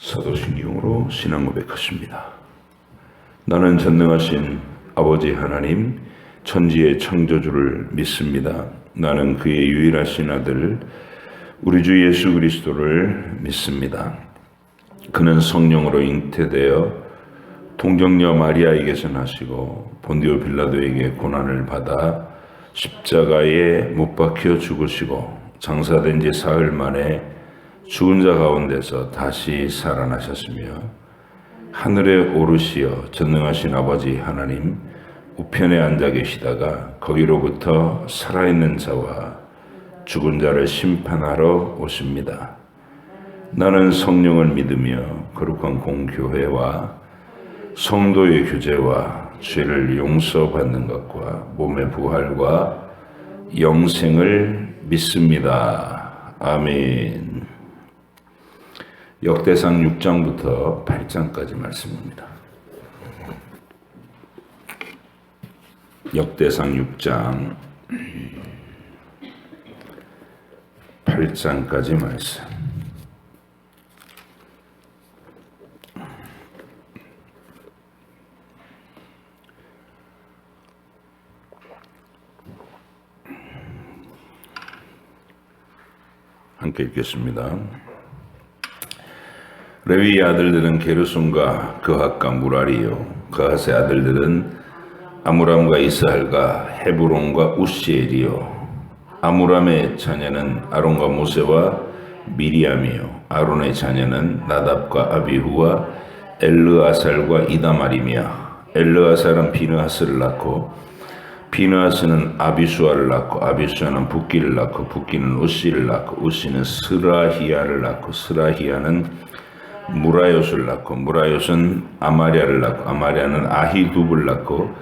사도신경으로 신앙 고백하십니다. 나는 전능하신 아버지 하나님, 천지의 창조주를 믿습니다. 나는 그의 유일하신 아들 우리 주 예수 그리스도를 믿습니다. 그는 성령으로 잉태되어 동정녀 마리아에게서 나시고 본디오 빌라도에게 고난을 받아 십자가에 못 박혀 죽으시고 장사된 지 사흘 만에 죽은 자 가운데서 다시 살아나셨으며 하늘에 오르시어 전능하신 아버지 하나님 우편에 앉아 계시다가 거기로부터 살아있는 자와 죽은 자를 심판하러 오십니다. 나는 성령을 믿으며 거룩한 공교회와 성도의 교제와 죄를 용서받는 것과 몸의 부활과 영생을 믿습니다. 아멘. 역대상 6장부터 8장까지 말씀입니다. 역대상 6장 8장까지 말씀. 함께 읽겠습니다. 레위의 아들들은 게르손과 그핫과 무라리요, 그핫의 아들들은 아므람과 이스할과 헤브론과 우시엘이요, 아므람의 자녀는 아론과 모세와 미리암이요, 아론의 자녀는 나답과 아비후와 엘르아살과 이다말이며, 엘르아살은 비느하스를 낳고 비느하스는 아비수아를 낳고 아비수아는 붓기를 낳고 붓기는 우시를 낳고 우시는 스라히야를 낳고 스라히야는 무라요스를 낳고 무라요스는 아마랴를 낳고 아마랴는 아히둡을 낳고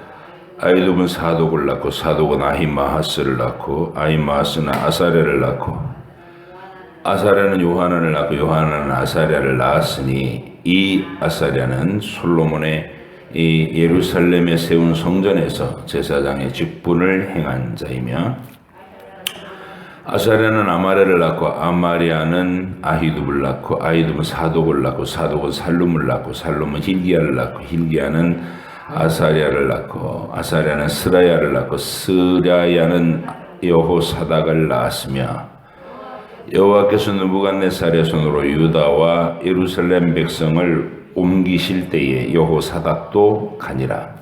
아히둡은 사독을 낳고 사독은 아히마하스를 낳고 아히마하스는 아사랴를 낳고 아사랴는 요하난을 낳고 요하난은 아사랴를 낳았으니 이 아사랴는 솔로몬의 이 예루살렘에 세운 성전에서 제사장의 직분을 행한 자이며 아사랴는 아마랴를 낳고 아마랴는 아히둡을 낳고 아히둡은 사독을 낳고 사독은 살룸을 낳고 살룸은 hil기야를 낳고 hil기야는 아사랴를 낳고 아사랴는 스라야를 낳고 스라야는 여호사닥을 낳았으며 여호와께서 느부갓네살의 손으로 유다와 예루살렘 백성을 옮기실 때에 여호사닥도 가니라.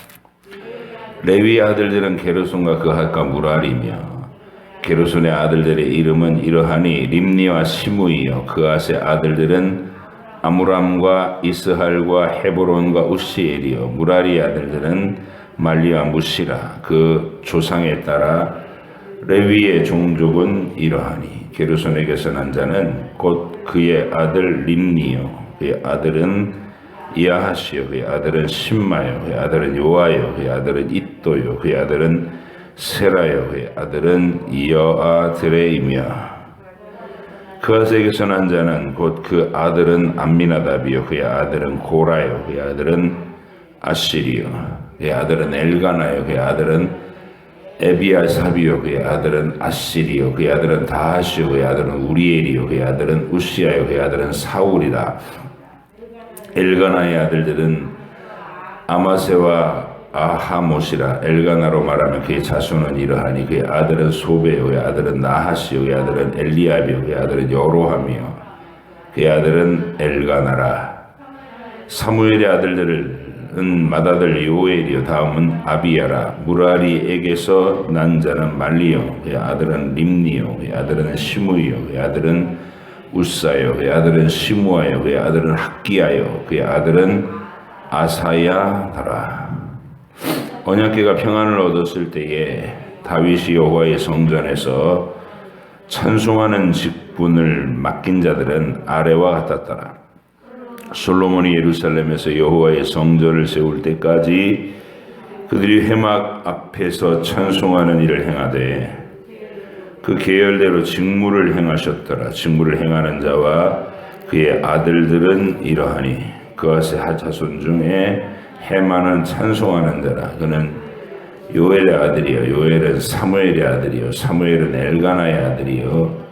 레위 아들들은 게르손과 그핫과 무라리며 게르손의 아들들의 이름은 이러하니 림니와 시므이요, 그핫의 아들들은 아므람과 이스할과 헤브론과 우시엘이요, 무라리의 아들들은 말리와 무시라. 그 조상에 따라 레위의 종족은 이러하니 게르손에게서 난 자는 곧 그의 아들 림니요, 그의 아들은 이아하시요, 그의 아들은 심마요, 그의 아들은 요아요, 그의 아들은 잇도요, 그의 아들은 세라요, 그의 아들은 여아드레이며 그핫에게서 난 자는 곧 그 아들은 암미나답이요, 그의 아들은 고라요, 그의 아들은 아시리요, 그의 아들은 엘가나요, 그의 아들은 에비아삽이요, 그의 아들은 아시리요, 그의 아들은 다하시요, 그의 아들은 우리엘이요, 그의 아들은 우시아요, 그의 아들은 사울이라. 엘가나의 아들들은 아마세와 아하못이라. 엘가나로 말하면 그의 자손은 이러하니 그의 아들은 소베요, 그의 아들은 나하시요, 그의 아들은 엘리압이요, 그의 아들은 여로함이요, 그의 아들은 엘가나라. 사무엘의 아들들은 맏아들 요엘이요, 다음은 아비야라. 무라리에게서 난 자는 말리요, 그의 아들은 림니요, 그의 아들은 시므이요, 그의 아들은 우사요, 그의 아들은 시므아요, 그의 아들은 학기야요, 그의 아들은 아사야더라. 언약궤가 평안을 얻었을 때에 다윗이 여호와의 성전에서 찬송하는 직분을 맡긴 자들은 아래와 같았더라. 솔로몬이 예루살렘에서 여호와의 성전을 세울 때까지 그들이 회막 앞에서 찬송하는 일을 행하되 그 계열대로 직무를 행하셨더라. 직무를 행하는 자와 그의 아들들은 이러하니 그핫의 자손 중에 헤만은 찬송하는 자라. 그는 요엘의 아들이요, 요엘은 사무엘의 아들이요, 사무엘은 엘가나의 아들이요,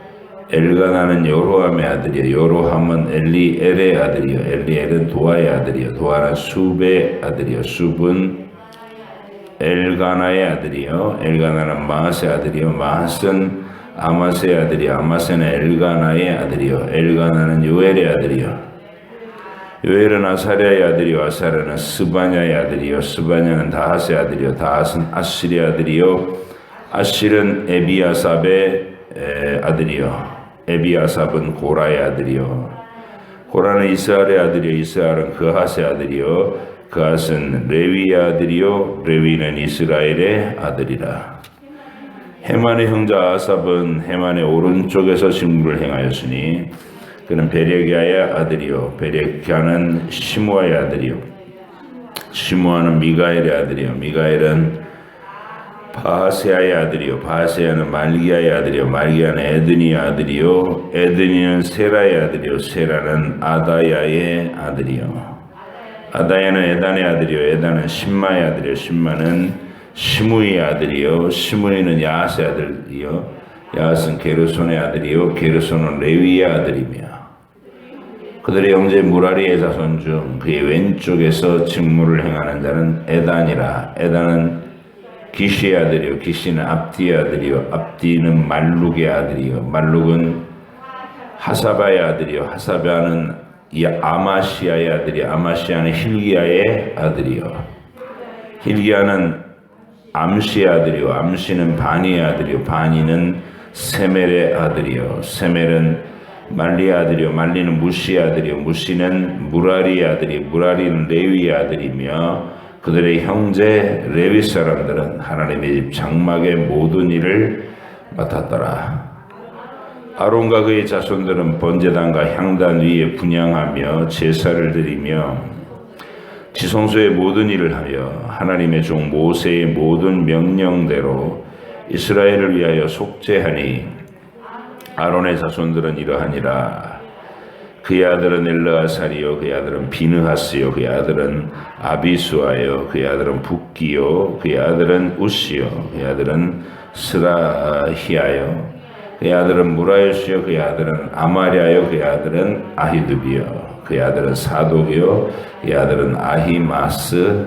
엘가나는 요로함의 아들이요 요로함은 엘리엘의 아들이요 엘리엘은 도아의 아들이요 도아는 숲의 아들이요 숲은 엘가나의 아들이요 엘가나는 마앗의 아들이요 마앗은 아마스의 아들이요 아마스는 엘가나의 아들이요 엘가나는 요엘의 아들이요 요엘은 아사랴의 아들이요 아사랴는 스바냐의 아들이요 스바냐는 다핫의 아들이요 다핫은 아실의 아들이요 아실은 에비아삽의 아들이요 에비아삽은 고라의 아들이요 고라는 이스라엘의 아들이요 이스라엘은 그핫의 아들이요 그핫은 레위의 아들이요 레위는 이스라엘의 아들이라. 헤만의 형제 아삽은 헤만의 오른쪽에서 직무를 행하였으니 그는 베레기야의 아들이요 베레기야는 시므아의 아들이요 시므아는 미가엘의 아들이요 미가엘은 바하세아의 아들이요 바하세아는 말기야의 아들이요 말기야는 에드니의 아들이요 에드니는 세라의 아들이요 세라는 아다야의 아들이요 아다야는 에단의 아들이요 에단은 심마의 아들이요 심마는 시므이의 아들이요 시므이는 야앗의 아들이요 야앗은 게르손의 아들이요 게르손은 레위의 아들이며 그들의 형제 무라리의 자손 중 그의 왼쪽에서 직무를 행하는 자는 에단이라. 에단은 기시의 아들이요 기시는 압디의 아들이요 압디는 말룩의 아들이요 말룩은 하사바의 아들이요 하사바는 아마시아의 아들이요 아마시아는 hil기야의 아들이요 hil기야는 암시의 아들이요 암시는 바니의 아들이요 바니는 세멜의 아들이요 세멜은 말리의 아들이요 말리는 무시의 아들이요 무시는 무라리의 아들이요 무라리는 레위의 아들이며 그들의 형제 레위 사람들은 하나님의 집 장막의 모든 일을 맡았더라. 아론과 그의 자손들은 번제단과 향단 위에 분향하며 제사를 드리며 지성소의 모든 일을 하여 하나님의 종 모세의 모든 명령대로 이스라엘을 위하여 속죄하니 아론의 자손들은 이러하니라. 그의 아들은 엘르아살이요 그의 아들은 비느하스요 그의 아들은 아비수아요 그의 아들은 붓기요 그의 아들은 우시요 그의 아들은 스라히아요 그의 아들은 무라요시요 그의 아들은 아마랴요 그의 아들은 아히두비요 그의 아들은 사독이요 그의 아들은 아히마스이더라.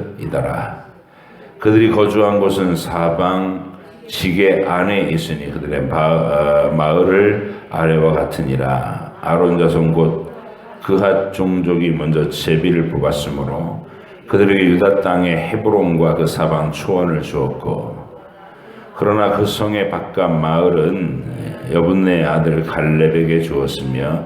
그들이 거주한 곳은 사방 지게 안에 있으니 그들의 마을을 아래와 같으니라. 아론 자손 곧 그핫 종족이 먼저 제비를 뽑았으므로 그들에게 유다 땅의 헤브론과 그 사방 초원을 주었고 그러나 그 성의 바깥 마을은 여분네 아들 갈렙에게 주었으며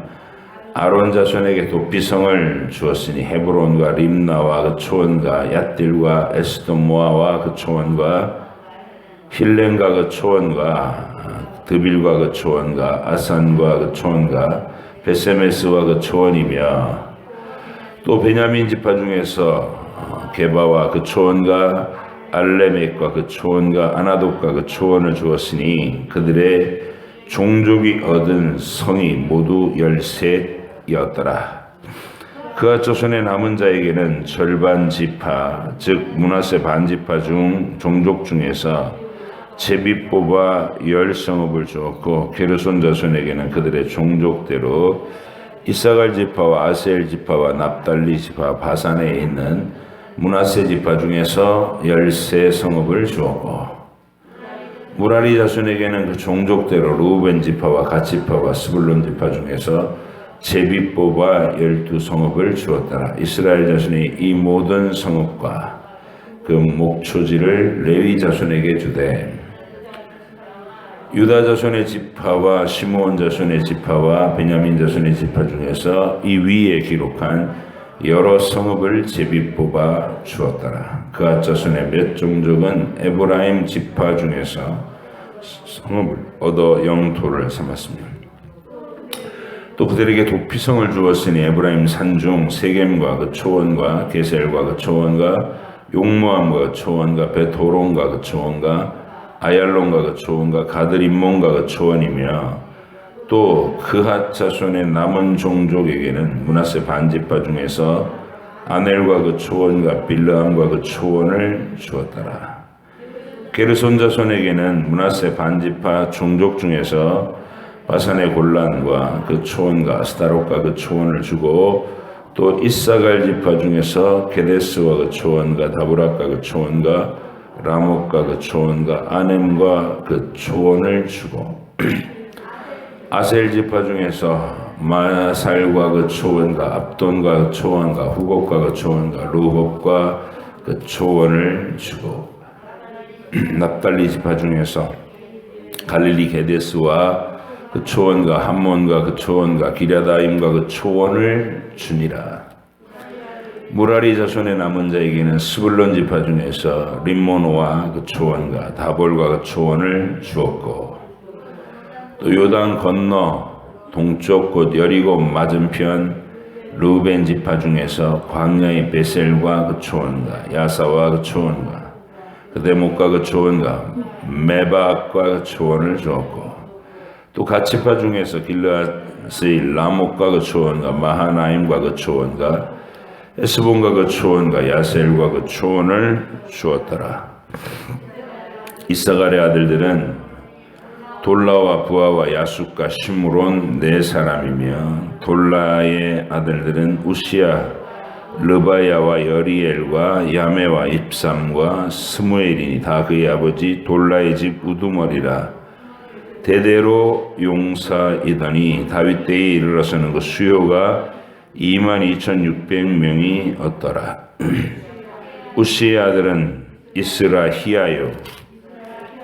아론 자손에게 도피성을 주었으니 헤브론과 림나와 그 초원과 얏딜과 에스도모아와 그 초원과 힐렘과 그 초원과 드빌과 그 초원과 아산과 그 초원과 베세메스와 그 초원이며 또 베냐민 지파 중에서 게바와 그 초원과 알레멕과 그 초원과 아나돗과 그 초원을 주었으니 그들의 종족이 얻은 성이 모두 13이었더라. 그가 조선의 남은 자에게는 절반 지파 즉 므낫세 반지파 중 종족 중에서 제비 뽑아 10성읍을 주었고 게르손 자손에게는 그들의 종족대로 이사갈 지파와 아셀 지파와 납달리 지파 바산에 있는 므낫세 지파 중에서 13성읍을 주었고 무라리 자손에게는 그 종족대로 르우벤 지파와 갓 지파와 스불론 지파 중에서 제비 뽑아 12성읍을 주었더라. 이스라엘 자손이 이 모든 성읍과 그 목초지를 레위 자손에게 주되 유다 자손의 지파와 시므온 자손의 지파와 베냐민 자손의 지파 중에서 이 위에 기록한 여러 성읍을 제비 뽑아 주었더라. 그앗 자손의 몇 종족은 에브라임 지파 중에서 성읍을 얻어 영토를 삼았습니다. 또 그들에게 도피성을 주었으니 에브라임 산중 세겜과 그 초원과 게셀과 그 초원과 용모함과 그 초원과 베토론과 그 초원과 아얄론과 그 초원과 가드림몬과 그 초원이며 또 그핫 자손의 남은 종족에게는 므낫세 반지파 중에서 아넬과 그 초원과 빌르함과 그 초원을 주었더라. 게르손 자손에게는 므낫세 반지파 종족 중에서 바산의 골란과 그 초원과 아스타롯과 그 초원을 주고 또 이사갈 지파 중에서 게데스와 그 초원과 다브락과 그 초원과 라못과 그 초원과 아넴과 그 초원을 주고 아셀 지파 중에서 마살과 그 초원과 압돈과 그 초원과 후곡과 그 초원과 루홉과 그 초원을 주고 납달리 지파 중에서 갈릴리 게데스와 그 초원과 함몬과 그 초원과 기랴다임과 그 초원을 주니라. 무라리 자손의 남은 자에게는 스불론 지파 중에서 림모노와 그 초원과 다볼과 그 초원을 주었고 또 요단 건너 동쪽 곧 여리고 맞은편 루벤 지파 중에서 광야의 베셀과 그 초원과 야사와 그 초원과 그 데목과 그 초원과 메박과 그 초원을 주었고 또 갓지파 중에서 길르앗의 라못과 그 초원과 마하나임과 그 초원과 에스본과 그 초원과 야셀과 그 초원을 주었더라. 이사갈의 아들들은 돌라와 부하와 야숫과 시므론 네 사람이며 돌라의 아들들은 우시야 르바야와 여리엘과 야메와 입삼과 스무엘이니 다 그의 아버지 돌라의 집 우두머리라. 대대로 용사이더니 다윗 때에 이르러서는 그 수요가 22,600명이 얻더라. 우시의 아들은 이스라히야요.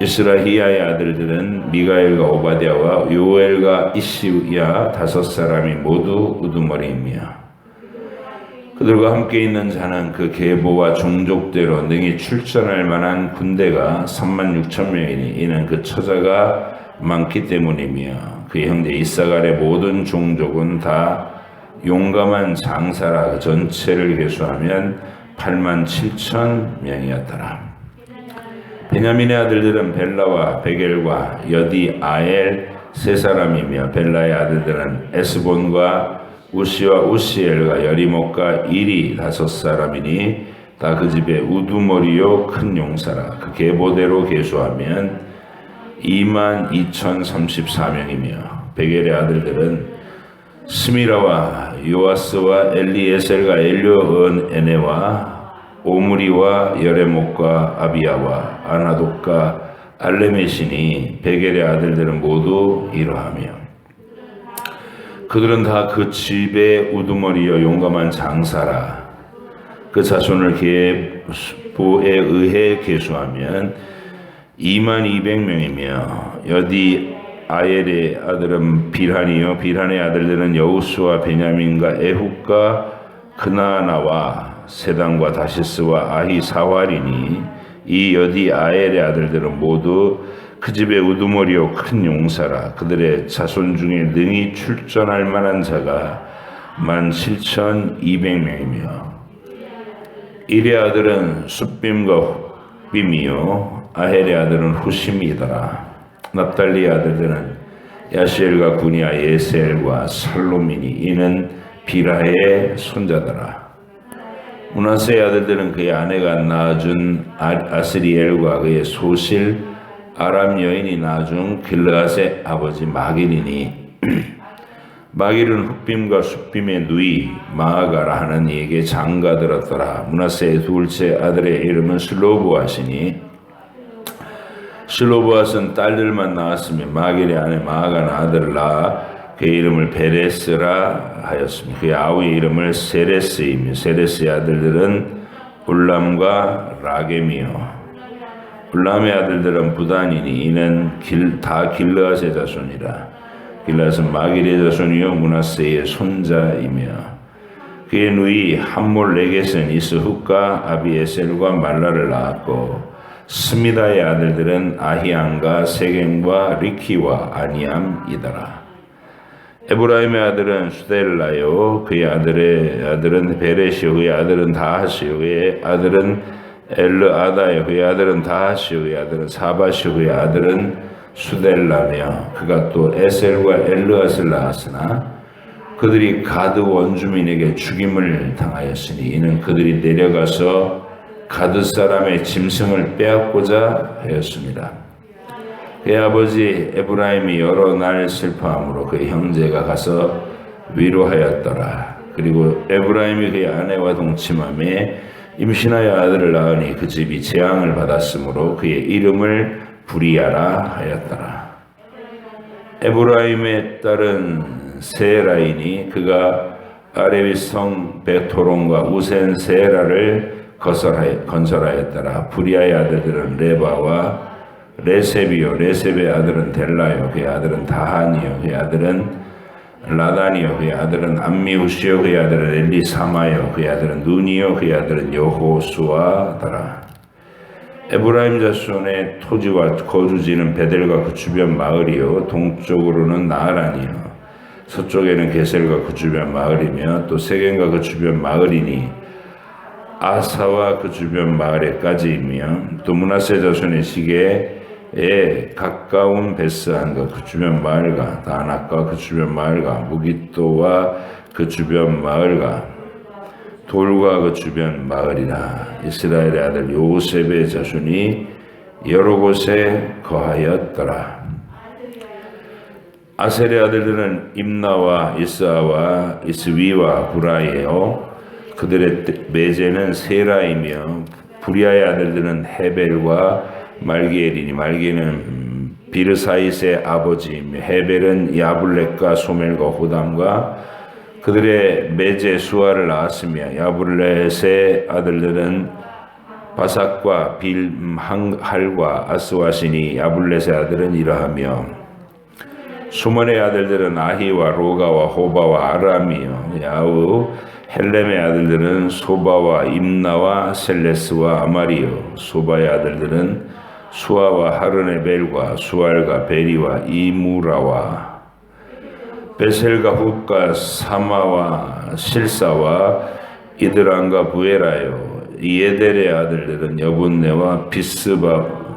이스라히야의 아들들은 미가엘과 오바댜와 요엘과 이시야 다섯 사람이 모두 우두머리이며 그들과 함께 있는 자는 그 계보와 종족대로 능히 출전할 만한 군대가 36,000명이니 이는 그 처자가 많기 때문이며 그의 형제 이사갈의 모든 종족은 다 용감한 장사라. 그 전체를 계수하면 87,000명이었더라. 베냐민의 아들들은 벨라와 베겔과 여디 아엘 세 사람이며 벨라의 아들들은 에스본과 우시와 우시엘과 여리목과 이리 다섯 사람이니 다 그 집의 우두머리요 큰 용사라. 그 계보대로 계수하면 22,034명이며 베겔의 아들들은 스미라와 요아스와 엘리에셀과 엘료은에네와 오므리와 여레목과 아비야와 아나독과 알레메시니 베겔의 아들들은 모두 이러하며 그들은 다 그 집의 우두머리여 용감한 장사라. 그 자손을 계보에 의해 계수하면 22,000명이며 여디 아엘의 아들은 빌한이요 빌한의 아들들은 여우스와 베냐민과 에훗과 그나나와 세단과 다시스와 아히사활이니 이 여디 아엘의 아들들은 모두 그 집의 우두머리요 큰 용사라. 그들의 자손 중에 능히 출전할 만한 자가 17,200명이며 일의 아들은 숫빔과 훗빔이요 아헬의 아들은 후심이더라. 납달리의 아들들은 야시엘과 구니아 예셀과 살로미니 이는 비라의 손자더라. 므낫세의 아들들은 그의 아내가 낳아준 아스리엘과 그의 소실 아람 여인이 낳아준 길르앗의 아버지 마길이니 마길은 훗빔과 숫빔의 누이 마아가라 하는 이에게 장가들었더라. 므낫세의 둘째 아들의 이름은 슬로보앗이니 슬로보앗은 딸들만 낳았으며 마길의 아내 마아가는 아들을 낳아 그의 이름을 베레스라 하였으며 그의 아우의 이름을 세레스이며 세레스의 아들들은 울람과 라겜이요 울람의 아들들은 부단이니 이는 다 길르앗의 자손이라. 길르앗은 마길의 자손이요 므낫세의 손자이며 그의 누이 함몰레겟은 이스훗과 아비에셀과 말라를 낳았고 스미다의 아들들은 아히안과 세겜과 리키와 아니암이더라. 에브라임의 아들은 수델라요 그의 아들은 베레시요 그의 아들은 다하시요 그의 아들은 엘르아다요 그의 아들은 다하시요 그의 아들은 사바시요 그의 아들은 수델라며 그가 또 에셀과 엘르앗을 낳았으나 그들이 가드 원주민에게 죽임을 당하였으니 이는 그들이 내려가서 가드 사람의 짐승을 빼앗고자 하였습니다. 그의 아버지 에브라임이 여러 날 슬퍼함으로 그의 형제가 가서 위로하였더라. 그리고 에브라임이 그의 아내와 동침함에 임신하여 아들을 낳으니 그 집이 재앙을 받았으므로 그의 이름을 부리아라 하였더라. 에브라임의 딸은 세라이니 그가 아레비 성 베토론과 우센 세라를 건설하였더라. 부리아의 아들들은 레바와 레셉이요 레셉의 아들은 델라요 그의 아들은 다한이요 그의 아들은 라단이요 그의 아들은 암미우시요 그의 아들은 엘리사마요 그의 아들은 눈이요 그의 아들은 여호수아더라. 에브라임 자손의 토지와 거주지는 베델과 그 주변 마을이요 동쪽으로는 나아란이요 서쪽에는 게셀과 그 주변 마을이며 또 세겜과 그 주변 마을이니 아사와 그 주변 마을에까지이며 또 므낫세 자손의 시계에 가까운 베스안과 그 주변 마을과 다낙과 그 주변 마을과 무깃도와 그 주변 마을과 돌과 그 주변 마을이라. 이스라엘의 아들 요셉의 자손이 여러 곳에 거하였더라. 아셀의 아들들은 임나와 이스아와 이스위와 부라예요. 그들의 매제는 세라이며 부리아의 아들들은 헤벨과 말기엘이니 말기엘은 비르사이스의 아버지이며 헤벨은 야블렛과 소멜과 호담과 그들의 매제 수아를 낳았으며 야블렛의 아들들은 바삭과 빌할과 아스와시니 야블렛의 아들은 이러하며 수몬의 아들들은 아히와 로가와 호바와 아람이요 야우 헬렘의 아들들은 소바와 임나와 셀레스와 아마리요 소바의 아들들은 수아와 하르네벨과 수알과 베리와 이무라와 베셀과 훗과 사마와 실사와 이드란과 부에라요 이에델의 아들들은 여분네와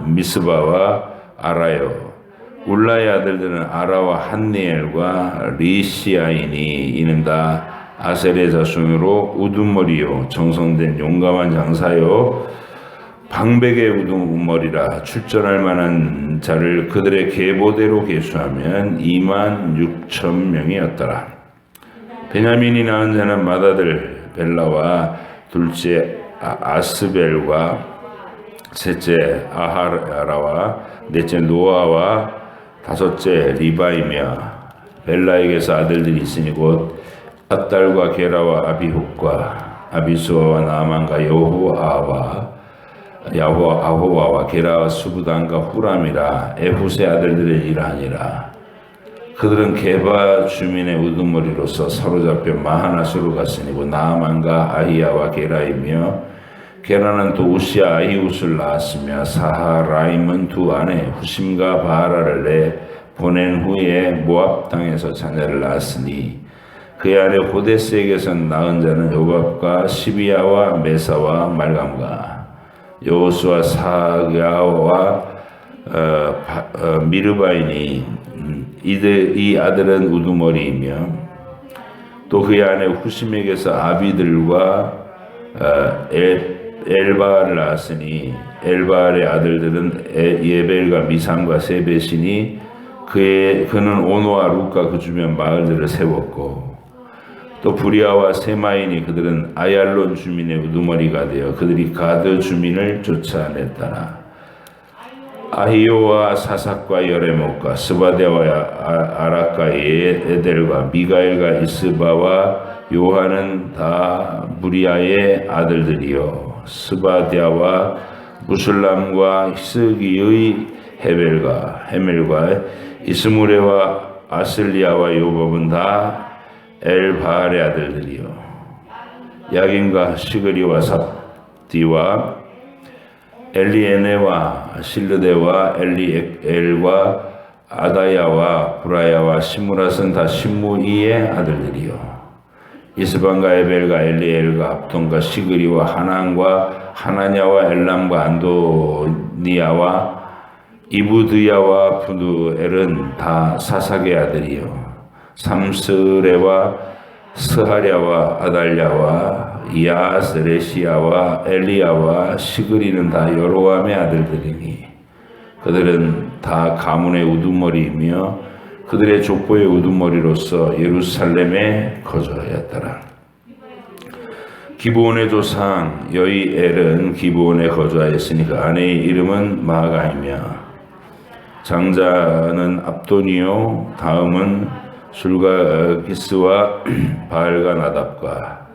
미스바와 아라요 울라의 아들들은 아라와 한니엘과 리시아이니 이는 다 아셀의 자손으로 우두머리요 정성된 용감한 장사요 방백의 우두머리라. 출전할 만한 자를 그들의 계보대로 계수하면 26,000명이었더라. 베냐민이 낳은 자는 맏아들 벨라와 둘째 아스벨과 셋째 아하라와 넷째 노아와 다섯째 리바이며 벨라에게서 아들들이 있으니 곧 앗달과 게라와 아비훗과 아비수아와 나아만과 아호와와 게라와 수부단과 후람이라. 에훗의 아들들의 이러하니라. 그들은 게바 주민의 우두머리로서 사로잡혀 마하나스로 갔으니 곧 나아만과 아히야와 게라이며 게라는 또 우시아 아히웃을 낳았으며 사하라임은 두 아내 후심과 바하라를 내 보낸 후에 모압 땅에서 자녀를 낳았으니 그의 아내 호데스에게서 낳은 자는 요밥과 시비야와 메사와 말감과 여호수와 사가와 미르바이니 이 아들은 우두머리이며 또 그의 아내 후심에게서 아비들과 엘바알을 낳았으니 엘바알의 아들들은 예벨과 미삼과 세벳이니 그는 오노와 룻과 그 주변 마을들을 세웠고 또 부리아와 세마이니 그들은 아얄론 주민의 우두머리가 되어 그들이 가드 주민을 쫓아냈더라. 아히요와 사삭과 여레목과 스바데와 아락과 에델과 미가엘과 이스바와 요한은 다 부리아의 아들들이요 스바디아와 무술람과 히스기의 헤멜과 이스무레와 아슬리아와 요법은 다 엘바알의 아들들이요 야긴과 시그리와 삽디와 엘리에네와 실르데와 엘리엘과 아다야와 브라야와 시므랏은 다 시므이의 아들들이요 이스반과 에벨과 엘리엘과 합돈과 시그리와 하난과 하나냐와 엘람과 안도니아와 이부드야와 푸두엘은 다 사삭의 아들이요 삼스레와 스하랴와 아달랴와 야스레시아와 엘리야와 시그리는 다 여로함의 아들들이니 그들은 다 가문의 우두머리이며 그들의 족보의 우두머리로서 예루살렘에 거주하였더라. 기브온의 조상 여이엘은 기브온에 거주하였으니 그 아내의 이름은 마아가이며 장자는 압도니요 다음은 술가기스와 바알과 나답과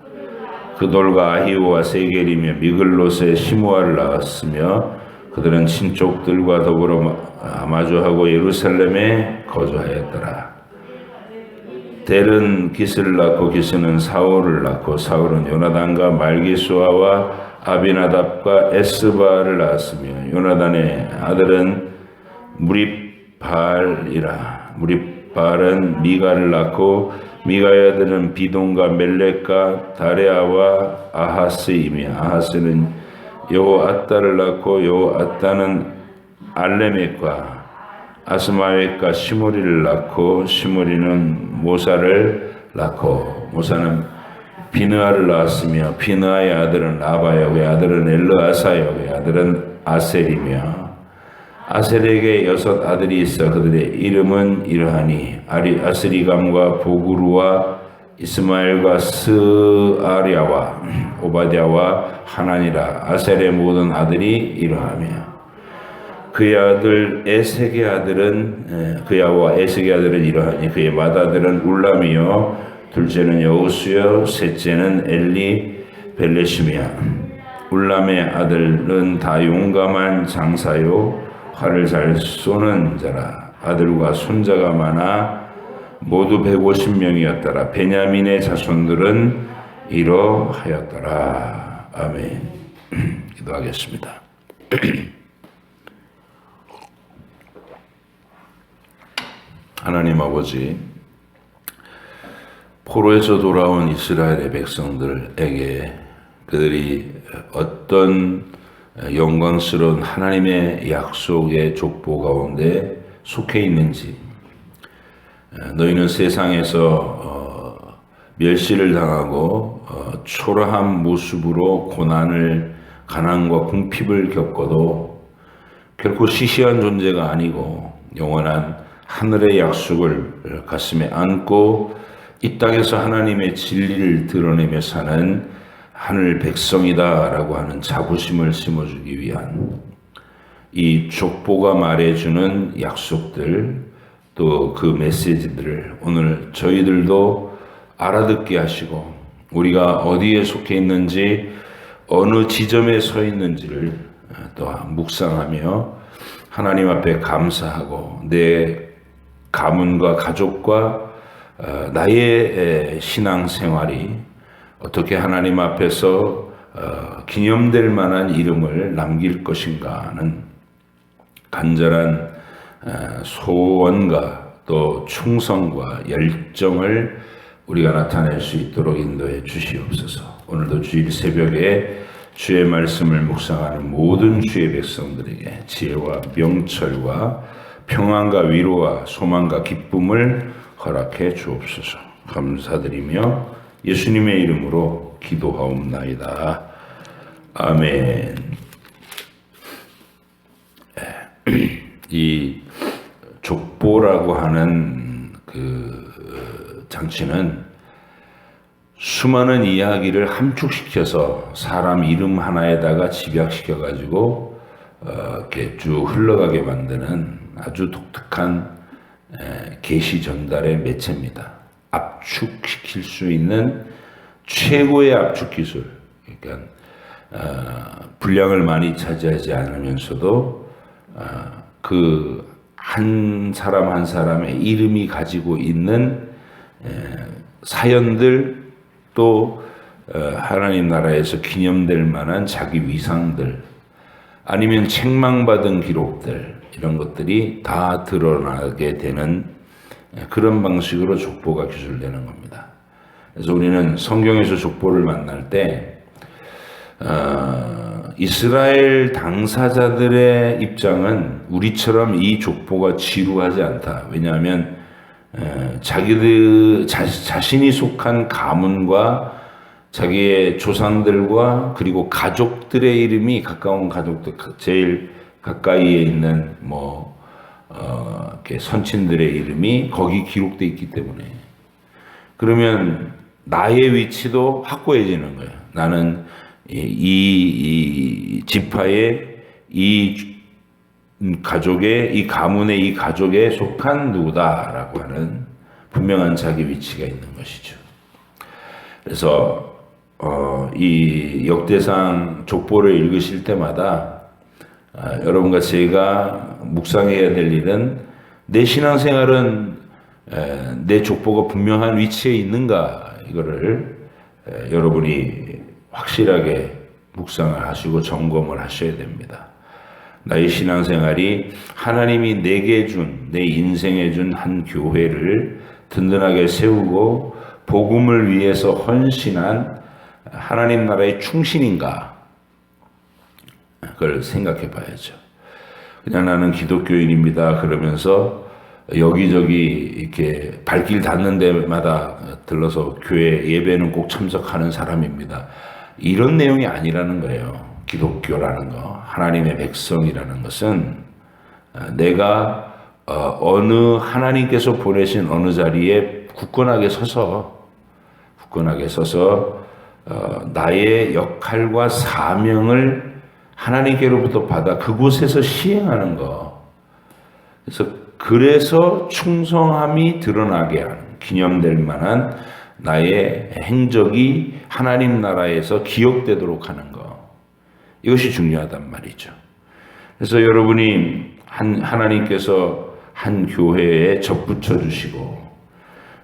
그돌과 아히오와 세겔이며 미글롯의 시므아를 낳았으며 그들은 친족들과 더불어 마주하고 예루살렘에 거주하였더라. 델은 기스를 낳고 기스는 사울을 낳고 사울은 요나단과 말기수아와 아비나답과 에스바를 낳았으며 요나단의 아들은 무립발이라. 무립발은 미가를 낳고 미가의 아들은 비돈과 멜렉과 다레아와 아하스이며 아하스는 여호아따를 낳고 여호아따는 알레멕과 아스마웻과 시므리를 낳고 시므리는 모사를 낳고 모사는 비느아를 낳았으며 비느아의 아들은 라바요 그의 아들은 엘르아사요 그의 아들은 아셀이며 아셀에게 6 아들이 있어 그들의 이름은 이러하니 아스리감과 보구루와 이스마엘과 스아리아와 오바댜와 하나니라. 아셀의 모든 아들이 이러하며 그의 아들 에색의 아들은 그야와 에색의 아들은 이러하니 그의 맏아들은 울람이요 둘째는 여우수요 셋째는 엘리 벨레시며 울람의 아들은 다 용감한 장사요 활을 잘 쏘는 자라. 아들과 손자가 많아 모두 150명이었더라. 베냐민의 자손들은 이러하였더라. 아멘. 기도하겠습니다. 하나님 아버지, 포로에서 돌아온 이스라엘의 백성들에게 그들이 어떤 영광스러운 하나님의 약속의 족보 가운데 속해 있는지, 너희는 세상에서 멸시를 당하고 초라한 모습으로 고난을 가난과 궁핍을 겪어도 결코 시시한 존재가 아니고 영원한 하늘의 약속을 가슴에 안고 이 땅에서 하나님의 진리를 드러내며 사는 하늘 백성이다라고 하는 자부심을 심어주기 위한 이 족보가 말해주는 약속들, 또 그 메시지들을 오늘 저희들도 알아듣게 하시고 우리가 어디에 속해 있는지 어느 지점에 서 있는지를 또 묵상하며 하나님 앞에 감사하고 내 가문과 가족과 나의 신앙생활이 어떻게 하나님 앞에서 기념될 만한 이름을 남길 것인가 하는 간절한 소원과 또 충성과 열정을 우리가 나타낼 수 있도록 인도해 주시옵소서. 오늘도 주일 새벽에 주의 말씀을 묵상하는 모든 주의 백성들에게 지혜와 명철과 평안과 위로와 소망과 기쁨을 허락해 주옵소서. 감사드리며 예수님의 이름으로 기도하옵나이다. 아멘. 이 족보라고 하는 그 장치는 수많은 이야기를 함축시켜서 사람 이름 하나에다가 집약시켜 가지고 이렇게 쭉 흘러가게 만드는 아주 독특한 계시 전달의 매체입니다. 압축시킬 수 있는 최고의 압축 기술. 그러니까 분량을 많이 차지하지 않으면서도 그 한 사람 한 사람의 이름이 가지고 있는 사연들, 또 하나님 나라에서 기념될 만한 자기 위상들, 아니면 책망받은 기록들, 이런 것들이 다 드러나게 되는 그런 방식으로 족보가 기술되는 겁니다. 그래서 우리는 성경에서 족보를 만날 때 이스라엘 당사자들의 입장은 우리처럼 이 족보가 지루하지 않다. 왜냐하면 자기들 자신이 속한 가문과 자기의 조상들과 그리고 가족들의 이름이 가까운 가족들, 제일 가까이에 있는 이렇게 선친들의 이름이 거기 기록되어 있기 때문에, 그러면 나의 위치도 확고해지는 거예요. 나는 이 지파의 이 가족의 이 가문의 이 가족에 속한 누구다라고 하는 분명한 자기 위치가 있는 것이죠. 그래서 이 역대상 족보를 읽으실 때마다 여러분과 제가 묵상해야 될 일은 내 신앙생활은 내 족보가 분명한 위치에 있는가, 이거를 여러분이 확실하게 묵상을 하시고 점검을 하셔야 됩니다. 나의 신앙생활이 하나님이 내게 준, 내 인생에 준 한 교회를 든든하게 세우고 복음을 위해서 헌신한 하나님 나라의 충신인가, 그걸 생각해 봐야죠. 그냥 나는 기독교인입니다 그러면서 여기저기 이렇게 발길 닿는 데마다 들러서 교회 예배는 꼭 참석하는 사람입니다, 이런 내용이 아니라는 거예요. 기독교라는 거, 하나님의 백성이라는 것은 내가 어느 하나님께서 보내신 어느 자리에 굳건하게 서서 나의 역할과 사명을 하나님께로부터 받아 그곳에서 시행하는 거. 그래서 충성함이 드러나게 하는, 기념될 만한 나의 행적이 하나님 나라에서 기억되도록 하는 것, 이것이 중요하단 말이죠. 그래서 여러분이 하나님께서 한 교회에 접붙여 주시고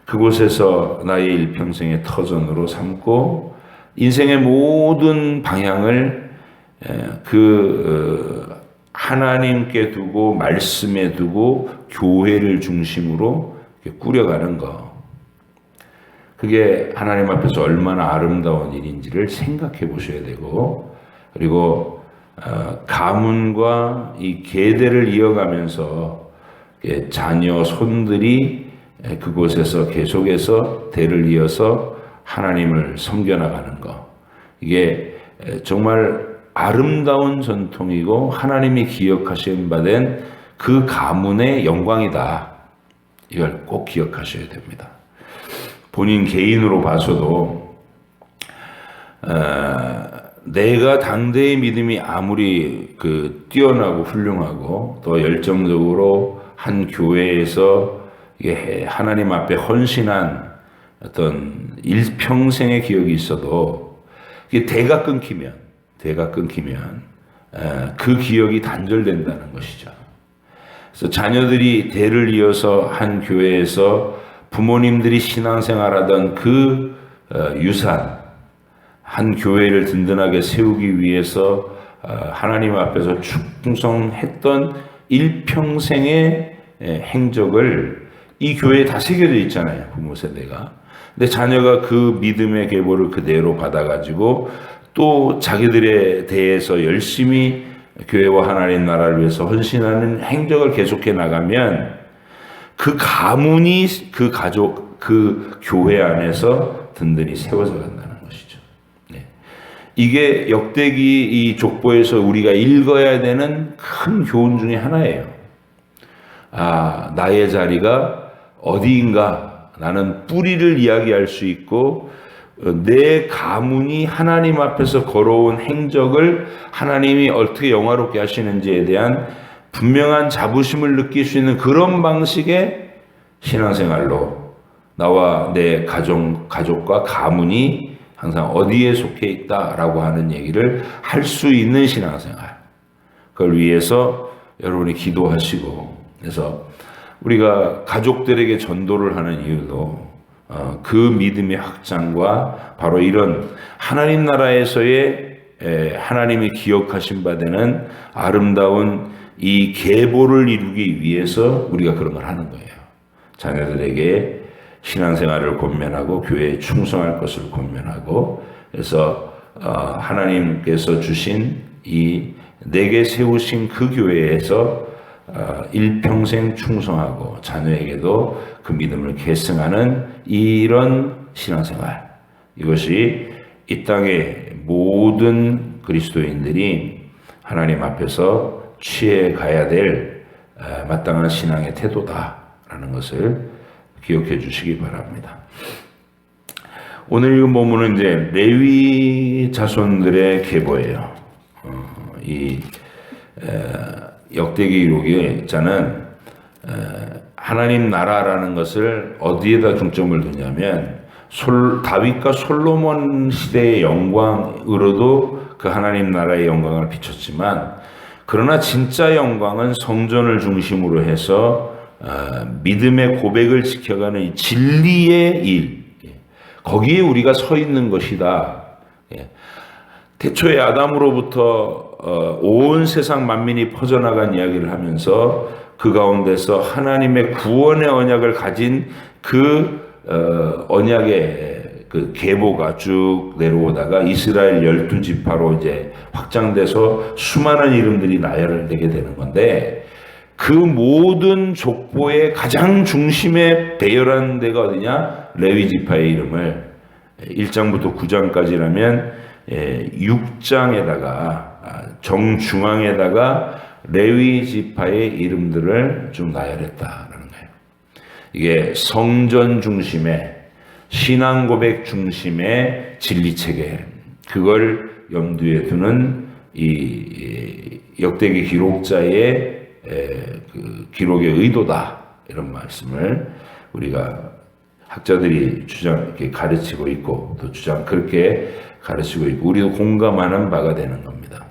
그곳에서 나의 일평생의 터전으로 삼고 인생의 모든 방향을 하나님께 두고 말씀에 두고 교회를 중심으로 꾸려가는 것, 그게 하나님 앞에서 얼마나 아름다운 일인지를 생각해 보셔야 되고, 그리고 가문과 이 계대를 이어가면서 자녀 손들이 그곳에서 계속해서 대를 이어서 하나님을 섬겨나가는 것, 이게 정말 아름다운 전통이고 하나님이 기억하신 바 된 그 가문의 영광이다, 이걸 꼭 기억하셔야 됩니다. 본인 개인으로 봐서도 내가 당대의 믿음이 아무리 뛰어나고 훌륭하고 또 열정적으로 한 교회에서 하나님 앞에 헌신한 어떤 일평생의 기억이 있어도 대가 끊기면 그 기억이 단절된다는 것이죠. 그래서 자녀들이 대를 이어서 한 교회에서 부모님들이 신앙생활하던 그 유산, 한 교회를 든든하게 세우기 위해서 하나님 앞에서 충성했던 일평생의 행적을 이 교회에 다 새겨져 있잖아요, 부모 세대가. 근데 자녀가 그 믿음의 계보를 그대로 받아가지고 또 자기들에 대해서 열심히 교회와 하나님 나라를 위해서 헌신하는 행적을 계속해 나가면 그 가문이, 그 가족, 그 교회 안에서 든든히 세워져 간다는 것이죠. 네. 이게 역대기 이 족보에서 우리가 읽어야 되는 큰 교훈 중에 하나예요. 나의 자리가 어디인가, 나는 뿌리를 이야기할 수 있고 내 가문이 하나님 앞에서 걸어온 행적을 하나님이 어떻게 영화롭게 하시는지에 대한 분명한 자부심을 느낄 수 있는 그런 방식의 신앙생활로 나와 내 가족과 가문이 항상 어디에 속해 있다라고 하는 얘기를 할 수 있는 신앙생활, 그걸 위해서 여러분이 기도하시고, 그래서 우리가 가족들에게 전도를 하는 이유도 그 믿음의 확장과 바로 이런 하나님 나라에서의 하나님이 기억하신 바 되는 아름다운 이 계보를 이루기 위해서 우리가 그런 걸 하는 거예요. 자녀들에게 신앙생활을 권면하고 교회에 충성할 것을 권면하고, 그래서 하나님께서 주신 이 내게 세우신 그 교회에서 일평생 충성하고 자녀에게도 그 믿음을 계승하는 이런 신앙생활, 이것이 이 땅의 모든 그리스도인들이 하나님 앞에서 취해 가야 될 마땅한 신앙의 태도다라는 것을 기억해 주시기 바랍니다. 오늘 읽은 본문은 이제 레위 자손들의 계보예요. 이 역대기 기록자는 하나님 나라라는 것을 어디에다 중점을 두냐면 다윗과 솔로몬 시대의 영광으로도 그 하나님 나라의 영광을 비췄지만, 그러나 진짜 영광은 성전을 중심으로 해서 믿음의 고백을 지켜가는 이 진리의 일, 거기에 우리가 서 있는 것이다. 태초에 아담으로부터 온 세상 만민이 퍼져나간 이야기를 하면서 그 가운데서 하나님의 구원의 언약을 가진 그 언약의 그 계보가 쭉 내려오다가 이스라엘 12지파로 이제 확장돼서 수많은 이름들이 나열되게 되는 건데, 그 모든 족보의 가장 중심에 배열한 데가 어디냐? 레위 지파의 이름을 1장부터 9장까지라면 6장에다가 정중앙에다가 레위 지파의 이름들을 좀 나열했다라는 거예요. 이게 성전 중심의 신앙 고백 중심의 진리 체계, 그걸 염두에 두는 이 역대기 기록자의 그 기록의 의도다, 이런 말씀을 우리가 학자들이 이렇게 가르치고 있고, 또 그렇게 가르치고 있고, 우리도 공감하는 바가 되는 겁니다.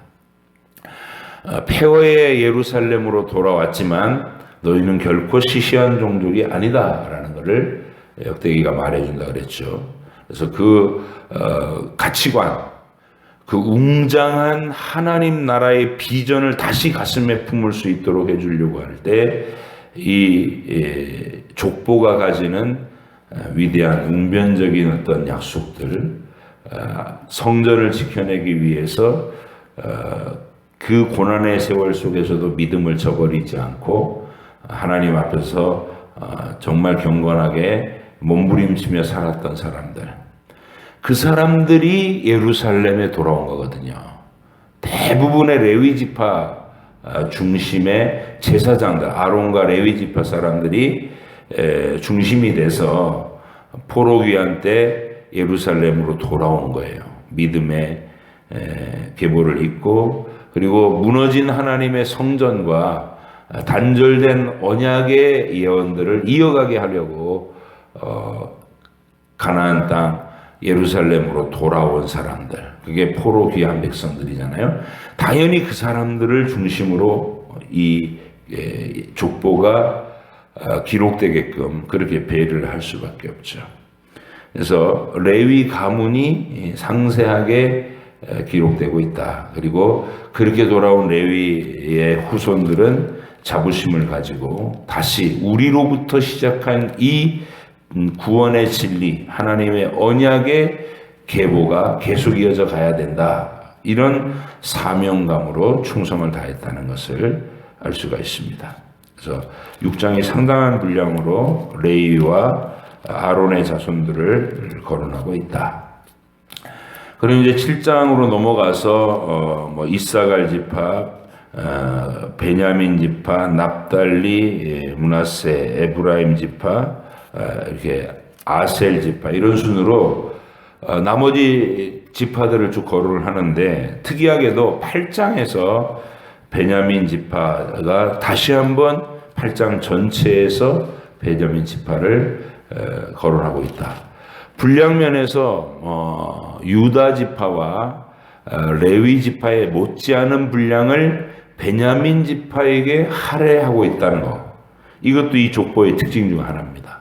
폐허의 예루살렘으로 돌아왔지만 너희는 결코 시시한 종족이 아니다라는 것을 역대기가 말해준다 그랬죠. 그래서 그 가치관, 그 웅장한 하나님 나라의 비전을 다시 가슴에 품을 수 있도록 해주려고 할 때 이 족보가 가지는 위대한 웅변적인 어떤 약속들, 성전을 지켜내기 위해서 그 고난의 세월 속에서도 믿음을 저버리지 않고 하나님 앞에서 정말 경건하게 몸부림치며 살았던 사람들, 그 사람들이 예루살렘에 돌아온 거거든요. 대부분의 레위 지파 중심의 제사장들, 아론과 레위 지파 사람들이 중심이 돼서 포로 귀환 때 예루살렘으로 돌아온 거예요. 믿음의 계보를 잇고, 그리고 무너진 하나님의 성전과 단절된 언약의 예언들을 이어가게 하려고 가나안 땅 예루살렘으로 돌아온 사람들, 그게 포로 귀한 백성들이잖아요. 당연히 그 사람들을 중심으로 이 족보가 기록되게끔 그렇게 배려를 할 수밖에 없죠. 그래서 레위 가문이 상세하게 기록되고 있다. 그리고 그렇게 돌아온 레위의 후손들은 자부심을 가지고 다시 우리로부터 시작한 이 구원의 진리, 하나님의 언약의 계보가 계속 이어져 가야 된다, 이런 사명감으로 충성을 다했다는 것을 알 수가 있습니다. 그래서 6장이 상당한 분량으로 레위와 아론의 자손들을 거론하고 있다. 그리고 이제 7장으로 넘어가서 이사갈 지파, 베냐민 지파, 납달리, 므낫세, 에브라임 지파, 이렇게 아셀 지파, 이런 순으로 나머지 지파들을 쭉 거론을 하는데, 특이하게도 8장에서 베냐민 지파가 다시 한번 8장 전체에서 베냐민 지파를 거론하고 있다. 분량면에서 유다 지파와 레위 지파의 못지않은 분량을 베냐민 지파에게 할애하고 있다는 것, 이것도 이 족보의 특징 중 하나입니다.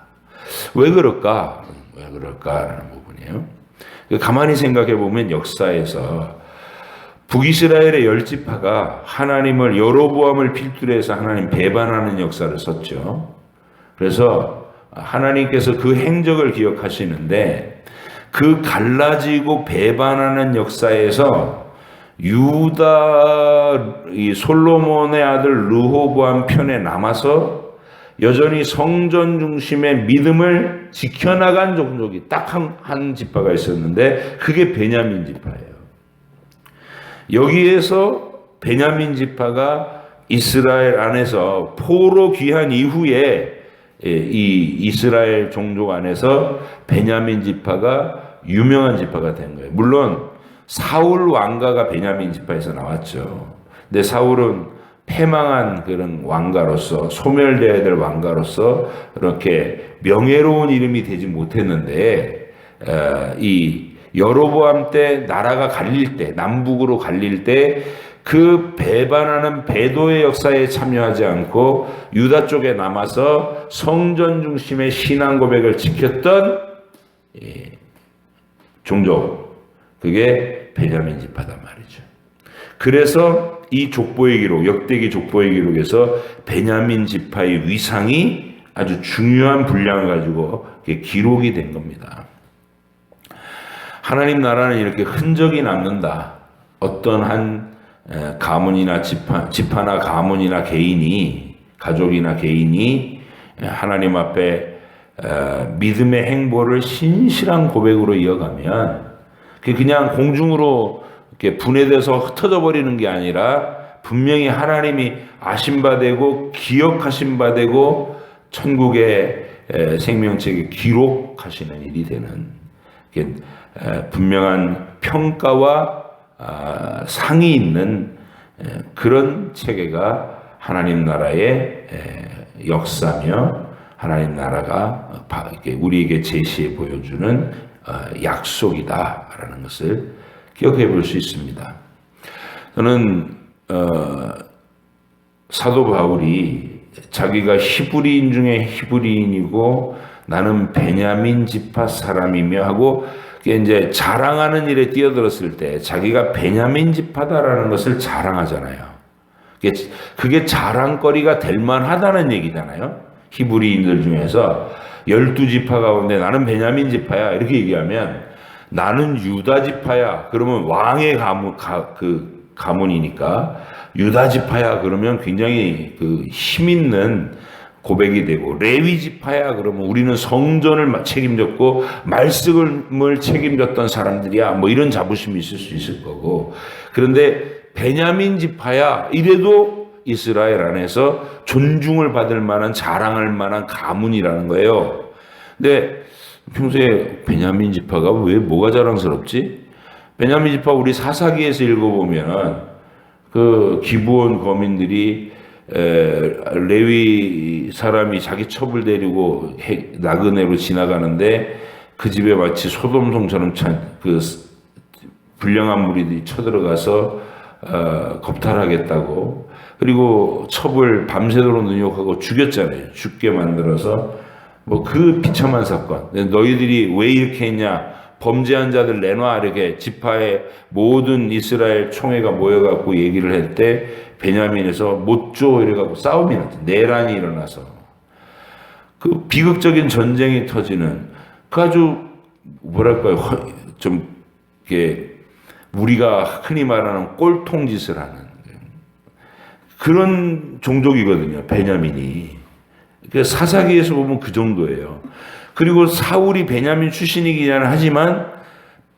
왜 그럴까라는 부분이에요. 가만히 생각해 보면 역사에서 북이스라엘의 10지파가 하나님을, 여로보암을 필두로 해서 하나님 배반하는 역사를 썼죠. 그래서 하나님께서 그 행적을 기억하시는데, 그 갈라지고 배반하는 역사에서 유다, 이 솔로몬의 아들 르호보암 편에 남아서 여전히 성전 중심의 믿음을 지켜나간 종족이 딱 한 지파가 있었는데, 그게 베냐민 지파예요. 여기에서 베냐민 지파가 이스라엘 안에서 포로 귀한 이후에 이 이스라엘 종족 안에서 베냐민 지파가 유명한 지파가 된 거예요. 물론 사울 왕가가 베냐민 지파에서 나왔죠. 근데 사울은 패망한 그런 왕가로서, 소멸되어야 될 왕가로서 그렇게 명예로운 이름이 되지 못했는데, 이 여로보암 때 나라가 갈릴 때, 남북으로 갈릴 때 그 배반하는 배도의 역사에 참여하지 않고 유다 쪽에 남아서 성전 중심의 신앙 고백을 지켰던 종족, 그게 베냐민 지파단 말이죠. 그래서 이 족보의 기록, 역대기 족보의 기록에서 베냐민 지파의 위상이 아주 중요한 분량을 가지고 기록이 된 겁니다. 하나님 나라는 이렇게 흔적이 남는다. 어떤 한 가문이나 지파나 가문이나 개인이, 가족이나 개인이 하나님 앞에 믿음의 행보를 신실한 고백으로 이어가면 그냥 공중으로 이렇게 분해돼서 흩어져 버리는 게 아니라 분명히 하나님이 아신 바 되고 기억하신 바 되고 천국의 생명책에 기록하시는 일이 되는 분명한 평가와 상이 있는 그런 체계가 하나님 나라의 역사며 하나님 나라가 우리에게 제시해 보여주는 약속이다라는 것을 기억해 볼 수 있습니다. 저는 사도 바울이 자기가 히브리인 중에 히브리인이고 나는 베냐민 지파 사람이며 하고 이제 자랑하는 일에 뛰어들었을 때 자기가 베냐민 지파다라는 것을 자랑하잖아요. 그게 자랑거리가 될 만하다는 얘기잖아요. 히브리인들 중에서 12지파 가운데 나는 베냐민 지파야 이렇게 얘기하면 나는 유다 지파야 그러면 왕의 가문이니까 유다 지파야 그러면 굉장히 힘 있는 고백이 되고, 레위 지파야 그러면 우리는 성전을 책임졌고 말씀을 책임졌던 사람들이야 뭐 이런 자부심이 있을 수 있을 거고, 그런데 베냐민 지파야 이래도 이스라엘 안에서 존중을 받을 만한, 자랑할 만한 가문이라는 거예요. 근데 평소에 베냐민 지파가 왜 뭐가 자랑스럽지? 베냐민 지파 우리 사사기에서 읽어보면은 그 기브온 거민들이 레위 사람이 자기 첩을 데리고 나그네로 지나가는데 그 집에 마치 소돔성처럼 그 불량한 무리들이 쳐들어가서 겁탈하겠다고, 그리고 첩을 밤새도록 능욕하고 죽였잖아요. 죽게 만들어서 뭐 그 비참한 사건. 너희들이 왜 이렇게 했냐? 범죄한 자들 내놔 이렇게 지파의 모든 이스라엘 총회가 모여갖고 얘기를 할 때 베냐민에서 못 줘 이래갖고 싸움이 났죠. 내란이 일어나서 그 비극적인 전쟁이 터지는 그 아주 뭐랄까요, 좀 이렇게 우리가 흔히 말하는 꼴통짓을 하는 그런 종족이거든요, 베냐민이. 사사기에서 보면 그 정도예요. 그리고 사울이 베냐민 출신이긴 하지만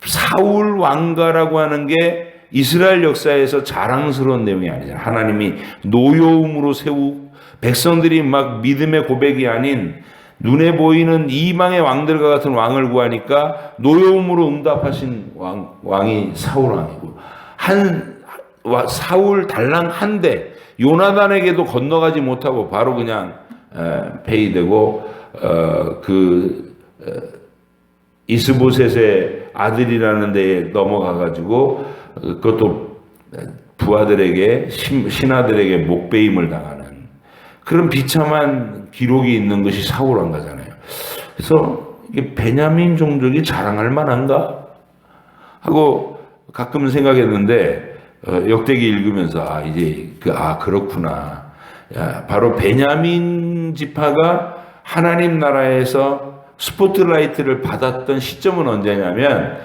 사울 왕가라고 하는 게 이스라엘 역사에서 자랑스러운 내용이 아니잖아요. 하나님이 노여움으로 백성들이 막 믿음의 고백이 아닌 눈에 보이는 이방의 왕들과 같은 왕을 구하니까 노여움으로 응답하신 왕이 사울 왕이고, 사울 달랑 한 대 요나단에게도 건너가지 못하고 바로 그냥 폐위되고 이스보셋의 아들이라는 데에 넘어가가지고 그것도 부하들에게 신하들에게 목베임을 당하는 그런 비참한 기록이 있는 것이 사울 왕가잖아요. 그래서 이게 베냐민 종족이 자랑할 만한가 하고 가끔 생각했는데 역대기 읽으면서 그렇구나. 바로 베냐민 지파가 하나님 나라에서 스포트라이트를 받았던 시점은 언제냐면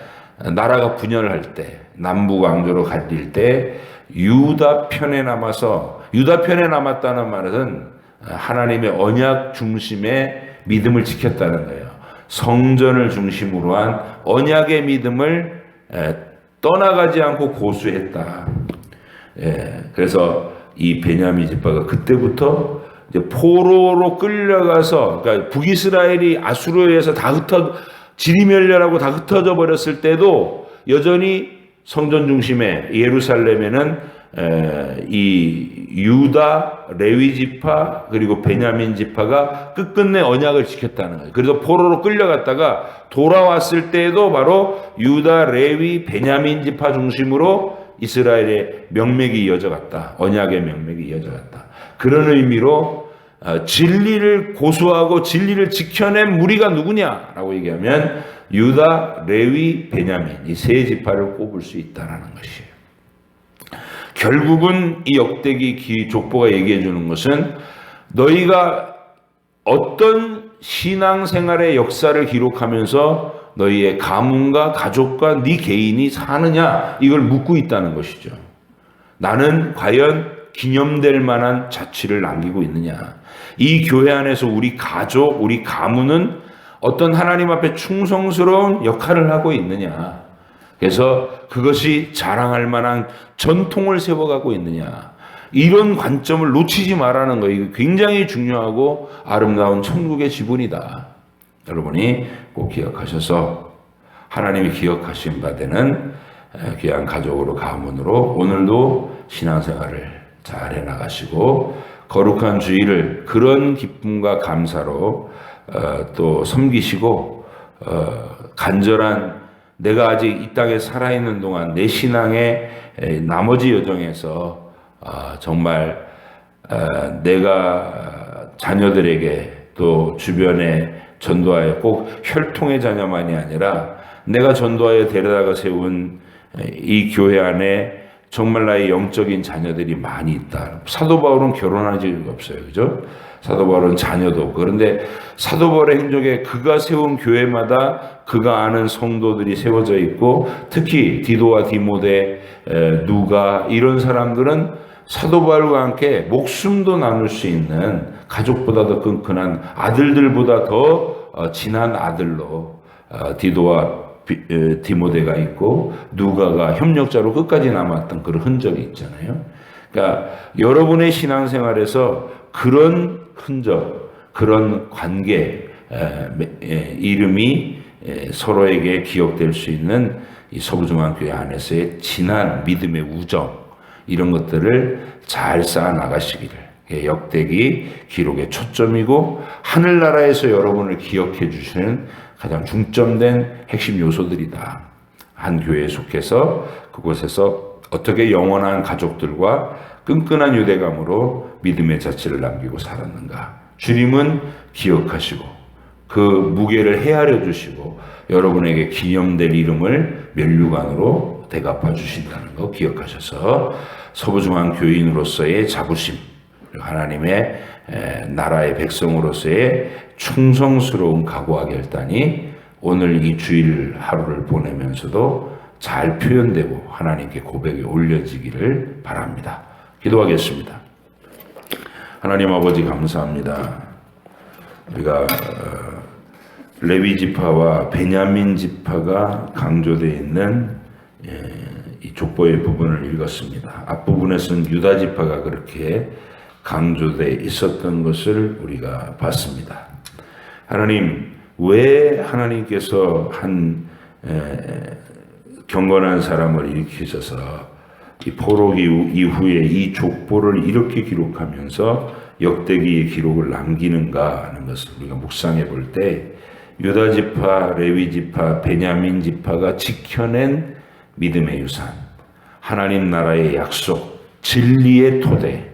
나라가 분열할 때, 남북 왕조로 갈릴 때 유다 편에 남았다는 말은 하나님의 언약 중심의 믿음을 지켰다는 거예요. 성전을 중심으로 한 언약의 믿음을 떠나가지 않고 고수했다. 그래서 이 베냐민 지파가 그때부터 이제 포로로 끌려가서, 그러니까 북이스라엘이 아수르에 의해서 다 지리멸렬하고 다 흩어져 버렸을 때도 여전히 성전 중심에 예루살렘에는 이 유다, 레위 지파 그리고 베냐민 지파가 끝끝내 언약을 지켰다는 거예요. 그래서 포로로 끌려갔다가 돌아왔을 때에도 바로 유다, 레위, 베냐민 지파 중심으로 이스라엘의 명맥이 이어져 갔다. 언약의 명맥이 이어져 갔다. 그런 의미로 진리를 고수하고 진리를 지켜낸 무리가 누구냐라고 얘기하면 유다, 레위, 베냐민 이 세 지파를 꼽을 수 있다라는 것이에요. 결국은 이 역대기 족보가 얘기해 주는 것은 너희가 어떤 신앙생활의 역사를 기록하면서 너희의 가문과 가족과 네 개인이 사느냐 이걸 묻고 있다는 것이죠. 나는 과연 기념될 만한 자취를 남기고 있느냐. 이 교회 안에서 우리 가족, 우리 가문은 어떤 하나님 앞에 충성스러운 역할을 하고 있느냐. 그래서 그것이 자랑할 만한 전통을 세워가고 있느냐. 이런 관점을 놓치지 말라는 거예요. 이거 굉장히 중요하고 아름다운 천국의 지분이다. 여러분이 꼭 기억하셔서 하나님이 기억하신 바 되는 귀한 가족으로 가문으로 오늘도 신앙생활을 잘 해나가시고 거룩한 주일을 그런 기쁨과 감사로 또 섬기시고 간절한 내가 아직 이 땅에 살아있는 동안 내 신앙의 나머지 여정에서 정말 내가 자녀들에게 또 주변에 전도하여 꼭 혈통의 자녀만이 아니라 내가 전도하여 데려다가 세운 이 교회 안에 정말 나의 영적인 자녀들이 많이 있다. 사도 바울은 결혼한 적이 없어요. 그죠? 사도 바울은 자녀도 없고. 그런데 사도 바울의 행적에 그가 세운 교회마다 그가 아는 성도들이 세워져 있고 특히 디도와 디모데, 누가 이런 사람들은 사도 바울과 함께 목숨도 나눌 수 있는 가족보다 더 끈끈한 아들들보다 더 진한 아들로 디도와 디모데가 있고 누가가 협력자로 끝까지 남았던 그런 흔적이 있잖아요. 그러니까 여러분의 신앙생활에서 그런 흔적, 그런 관계, 이름이 서로에게 기억될 수 있는 이 서부중앙교회 안에서의 진한 믿음의 우정 이런 것들을 잘 쌓아 나가시기를 역대기 기록의 초점이고 하늘나라에서 여러분을 기억해 주시는 가장 중점된 핵심 요소들이다. 한 교회에 속해서 그곳에서 어떻게 영원한 가족들과 끈끈한 유대감으로 믿음의 자취를 남기고 살았는가. 주님은 기억하시고 그 무게를 헤아려 주시고 여러분에게 기념될 이름을 면류관으로 대갚아 주신다는 거 기억하셔서 서부중앙 교인으로서의 자부심, 하나님의 나라의 백성으로서의 충성스러운 각오와 결단이 오늘 이 주일 하루를 보내면서도 잘 표현되고 하나님께 고백이 올려지기를 바랍니다. 기도하겠습니다. 하나님 아버지 감사합니다. 우리가 레위 지파와 베냐민 지파가 강조되어 있는 이 족보의 부분을 읽었습니다. 앞부분에서는 유다 지파가 그렇게 강조되어 있었던 것을 우리가 봤습니다. 하나님, 왜 하나님께서 한 경건한 사람을 일으키셔서 이 포로기 이후에 이 족보를 이렇게 기록하면서 역대기의 기록을 남기는가 하는 것을 우리가 묵상해 볼 때 유다 지파, 레위 지파, 베냐민 지파가 지켜낸 믿음의 유산, 하나님 나라의 약속, 진리의 토대,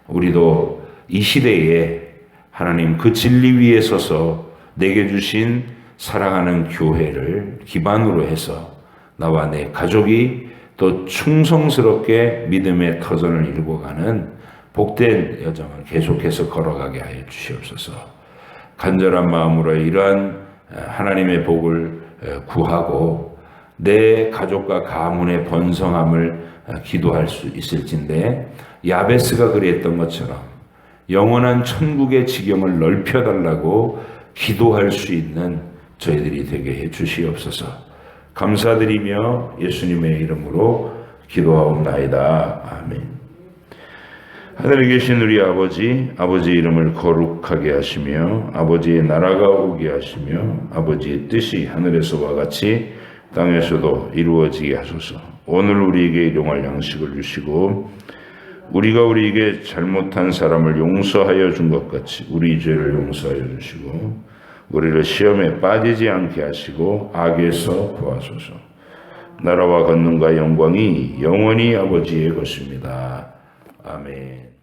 우리도 이 시대에 하나님 그 진리 위에 서서 내게 주신 사랑하는 교회를 기반으로 해서 나와 내 가족이 또 충성스럽게 믿음의 터전을 일궈가는 복된 여정을 계속해서 걸어가게 하여 주시옵소서. 간절한 마음으로 이러한 하나님의 복을 구하고 내 가족과 가문의 번성함을 기도할 수 있을진데 야베스가 그랬던 것처럼 영원한 천국의 지경을 넓혀달라고 기도할 수 있는 저희들이 되게 해 주시옵소서. 감사드리며 예수님의 이름으로 기도하옵나이다. 아멘. 하늘에 계신 우리 아버지, 아버지의 이름을 거룩하게 하시며 아버지의 나라가 오게 하시며 아버지의 뜻이 하늘에서와 같이 땅에서도 이루어지게 하소서. 오늘 우리에게 일용할 양식을 주시고 우리가 우리에게 잘못한 사람을 용서하여 준 것 같이 우리 죄를 용서하여 주시고 우리를 시험에 빠지지 않게 하시고 악에서 구하소서. 나라와 권능과 영광이 영원히 아버지의 것입니다. 아멘.